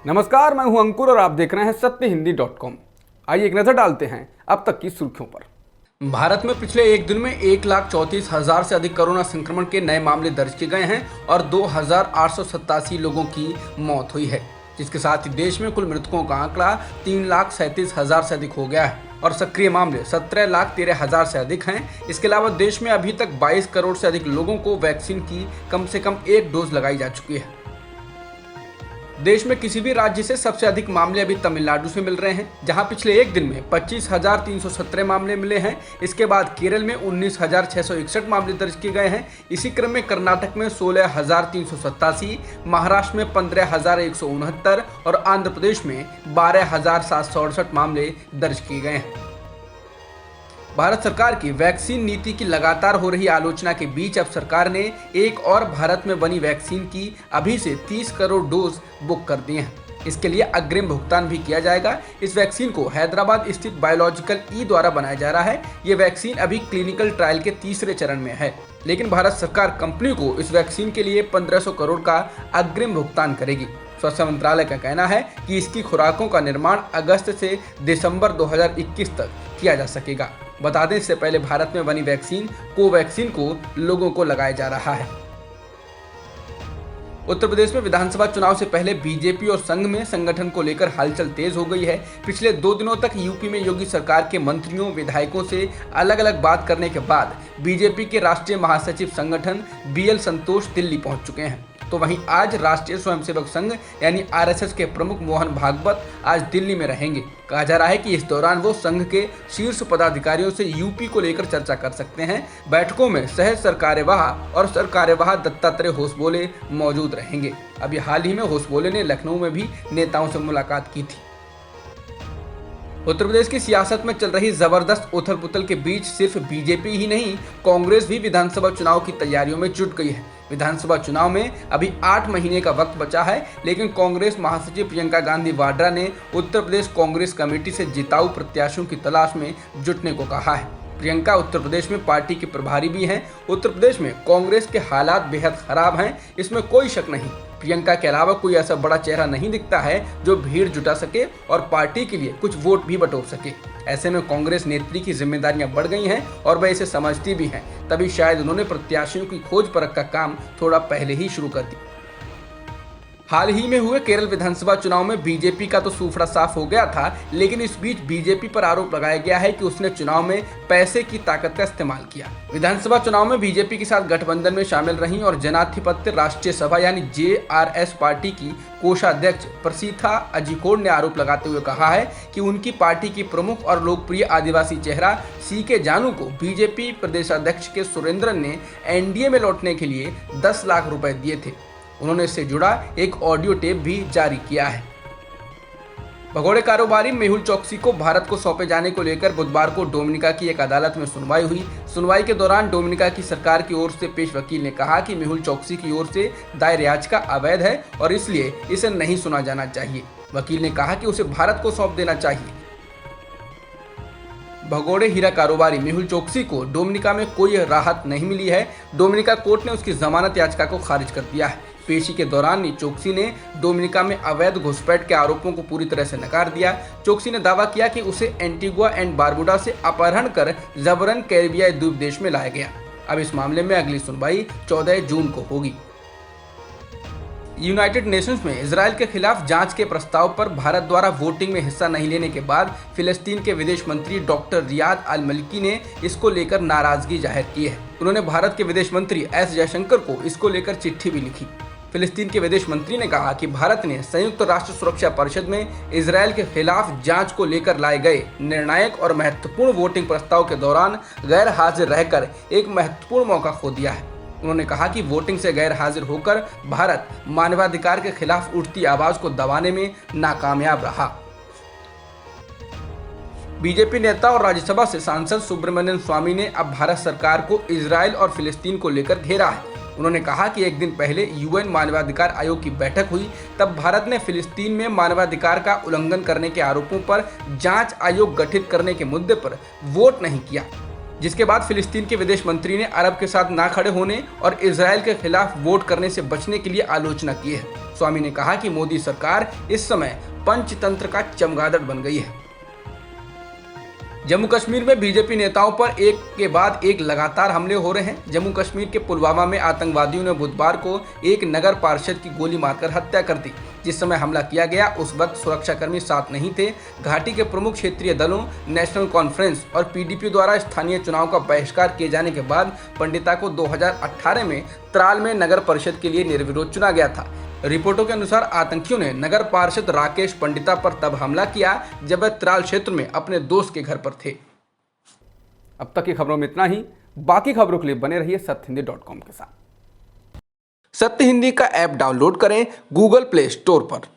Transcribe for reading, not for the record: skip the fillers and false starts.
नमस्कार, मैं हूं अंकुर और आप देख रहे हैं सत्यहिंदी.com। आइए एक नजर डालते हैं अब तक की सुर्खियों पर। भारत में पिछले एक दिन में 1,34,000 से अधिक कोरोना संक्रमण के नए मामले दर्ज किए गए हैं और 2,887 लोगों की मौत हुई है, जिसके साथ ही देश में कुल मृतकों का आंकड़ा 3,37,000 से अधिक हो गया है और सक्रिय मामले 17,13,000 से अधिक हैं। इसके अलावा देश में अभी तक 22 करोड़ से अधिक लोगों को वैक्सीन की कम से कम एक डोज लगाई जा चुकी है। देश में किसी भी राज्य से सबसे अधिक मामले अभी तमिलनाडु से मिल रहे हैं, जहां पिछले एक दिन में 25,317 मामले मिले हैं। इसके बाद केरल में 19,661 मामले दर्ज किए गए हैं। इसी क्रम में कर्नाटक में 16,387, महाराष्ट्र में 15,169 और आंध्र प्रदेश में 12,768 मामले दर्ज किए गए हैं। भारत सरकार की वैक्सीन नीति की लगातार हो रही आलोचना के बीच अब सरकार ने एक और भारत में बनी वैक्सीन की अभी से 30 करोड़ डोज बुक कर दिए हैं। इसके लिए अग्रिम भुगतान भी किया जाएगा। इस वैक्सीन को हैदराबाद स्थित बायोलॉजिकल ई द्वारा बनाया जा रहा है। ये वैक्सीन अभी क्लिनिकल ट्रायल के तीसरे चरण में है, लेकिन भारत सरकार कंपनी को इस वैक्सीन के लिए 1,500 करोड़ का अग्रिम भुगतान करेगी। स्वास्थ्य मंत्रालय का कहना है कि इसकी खुराकों का निर्माण अगस्त से दिसंबर 2021 तक किया जा सकेगा। बता दें, इससे पहले भारत में बनी वैक्सीन कोवैक्सीन को लोगों को लगाया जा रहा है। उत्तर प्रदेश में विधानसभा चुनाव से पहले बीजेपी और संघ में संगठन को लेकर हलचल तेज हो गई है। पिछले 2 दिनों तक यूपी में योगी सरकार के मंत्रियों विधायकों से अलग अलग बात करने के बाद बीजेपी के राष्ट्रीय महासचिव संगठन BL संतोष दिल्ली पहुंच चुके हैं। तो वहीं आज राष्ट्रीय स्वयंसेवक संघ यानी RSS के प्रमुख मोहन भागवत आज दिल्ली में रहेंगे। कहा जा रहा है कि इस दौरान वो संघ के शीर्ष पदाधिकारियों से यूपी को लेकर चर्चा कर सकते हैं। बैठकों में सह सरकार्यवाह और सरकार्यवाह दत्तात्रेय होसबोले मौजूद रहेंगे। अभी हाल ही में होसबोले ने लखनऊ में भी नेताओं से मुलाकात की थी। उत्तर प्रदेश की सियासत में चल रही जबरदस्त उथल पुथल के बीच सिर्फ बीजेपी ही नहीं, कांग्रेस भी विधानसभा चुनाव की तैयारियों में जुट गई है। विधानसभा चुनाव में अभी 8 महीने का वक्त बचा है, लेकिन कांग्रेस महासचिव प्रियंका गांधी वाड्रा ने उत्तर प्रदेश कांग्रेस कमेटी से जिताऊ प्रत्याशियों की तलाश में जुटने को कहा है। प्रियंका उत्तर प्रदेश में पार्टी की प्रभारी भी हैं। उत्तर प्रदेश में कांग्रेस के हालात बेहद खराब हैं, इसमें कोई शक नहीं। प्रियंका के अलावा कोई ऐसा बड़ा चेहरा नहीं दिखता है जो भीड़ जुटा सके और पार्टी के लिए कुछ वोट भी बटोर सके। ऐसे में कांग्रेस नेत्री की जिम्मेदारियां बढ़ गई हैं और वह इसे समझती भी हैं, तभी शायद उन्होंने प्रत्याशियों की खोज परख का काम थोड़ा पहले ही शुरू कर दिया। हाल ही में हुए केरल विधानसभा चुनाव में बीजेपी का तो सूफड़ा साफ हो गया था, लेकिन इस बीच बीजेपी पर आरोप लगाया गया है कि उसने चुनाव में पैसे की ताकत का इस्तेमाल किया। विधानसभा चुनाव में बीजेपी के साथ गठबंधन में शामिल रही और जनाधिपत्य राष्ट्रीय सभा यानी JRS पार्टी की कोषाध्यक्ष प्रसीथा अजीकोड़ ने आरोप लगाते हुए कहा है कि उनकी पार्टी की प्रमुख और लोकप्रिय आदिवासी चेहरा CK जानू को बीजेपी प्रदेशाध्यक्ष के सुरेंद्रन ने NDA में लौटने के लिए 10 लाख रुपए दिए थे। उन्होंने इससे जुड़ा एक ऑडियो टेप भी जारी किया है। भगोड़े कारोबारी मेहुल चोकसी को भारत को सौंपे जाने को लेकर बुधवार को डोमिनिका की एक अदालत में सुनवाई हुई। सुनवाई के दौरान डोमिनिका की सरकार की ओर से पेश वकील ने कहा कि मेहुल चोकसी की ओर से दायर याचिका अवैध है और इसलिए इसे नहीं सुना जाना चाहिए। वकील ने कहा कि उसे भारत को सौंप देना चाहिए। भगोड़े हीरा कारोबारी मेहुल चोकसी को डोमिनिका में कोई राहत नहीं मिली है। डोमिनिका कोर्ट ने उसकी जमानत याचिका को खारिज कर दिया है। पेशी के दौरान चोकसी ने डोमिनिका में अवैध घुसपैठ के आरोपों को पूरी तरह से नकार दिया। चोकसी ने दावा किया कि उसे एंटीगुआ एंड बारबुडा से अपहरण कर जबरन कैरिबियाई द्वीप देश में लाया गया। अब इस मामले में अगली सुनवाई 14 जून को होगी। यूनाइटेड नेशंस में इजरायल के खिलाफ जांच के प्रस्ताव पर भारत द्वारा वोटिंग में हिस्सा नहीं लेने के बाद फिलिस्तीन के विदेश मंत्री डॉक्टर रियाद अल मलिकी ने इसको लेकर नाराजगी जाहिर की है। उन्होंने भारत के विदेश मंत्री S जयशंकर को इसको लेकर चिट्ठी भी लिखी। फिलिस्तीन के विदेश मंत्री ने कहा कि भारत ने संयुक्त राष्ट्र सुरक्षा परिषद में इजरायल के खिलाफ जांच को लेकर लाए गए निर्णायक और महत्वपूर्ण वोटिंग प्रस्ताव के दौरान गैर हाजिर रहकर एक महत्वपूर्ण मौका खो दिया है। उन्होंने कहा कि वोटिंग से गैर हाजिर होकर भारत मानवाधिकार के खिलाफ उठती आवाज को दबाने में नाकामयाब रहा। बीजेपी नेता और राज्यसभा से सांसद सुब्रमण्यम स्वामी ने अब भारत सरकार को इजरायल और फिलिस्तीन को लेकर घेरा है। उन्होंने कहा कि एक दिन पहले UN मानवाधिकार आयोग की बैठक हुई, तब भारत ने फिलिस्तीन में मानवाधिकार का उल्लंघन करने के आरोपों पर जांच आयोग गठित करने के मुद्दे पर वोट नहीं किया। जिसके बाद फिलिस्तीन के विदेश मंत्री ने अरब के साथ ना खड़े होने और इजराइल के खिलाफ वोट करने से बचने के लिए आलोचना की है। स्वामी ने कहा कि मोदी सरकार इस समय पंचतंत्र का चमगादड़ बन गई है। जम्मू कश्मीर में बीजेपी नेताओं पर एक के बाद एक लगातार हमले हो रहे हैं। जम्मू कश्मीर के पुलवामा में आतंकवादियों ने बुधवार को एक नगर पार्षद की गोली मारकर हत्या कर दी। जिस समय हमला किया गया उस वक्त सुरक्षाकर्मी साथ नहीं थे। घाटी के प्रमुख क्षेत्रीय दलों, नेशनल कॉन्फ्रेंस और पीडीपी द्वारा स्थानीय चुनाव का बहिष्कार किए जाने के बाद पंडिता को 2018 में त्राल में नगर परिषद के लिए निर्विरोध चुना गया था। रिपोर्टों के अनुसार आतंकियों ने नगर पार्षद राकेश पंडिता पर तब हमला किया जब वह त्राल क्षेत्र में अपने दोस्त के घर पर थे। अब तक की खबरों में इतना ही। बाकी खबरों के लिए बने रहिए सत्यहिंदी.com के साथ। सत्य हिंदी का ऐप डाउनलोड करें गूगल प्ले स्टोर पर।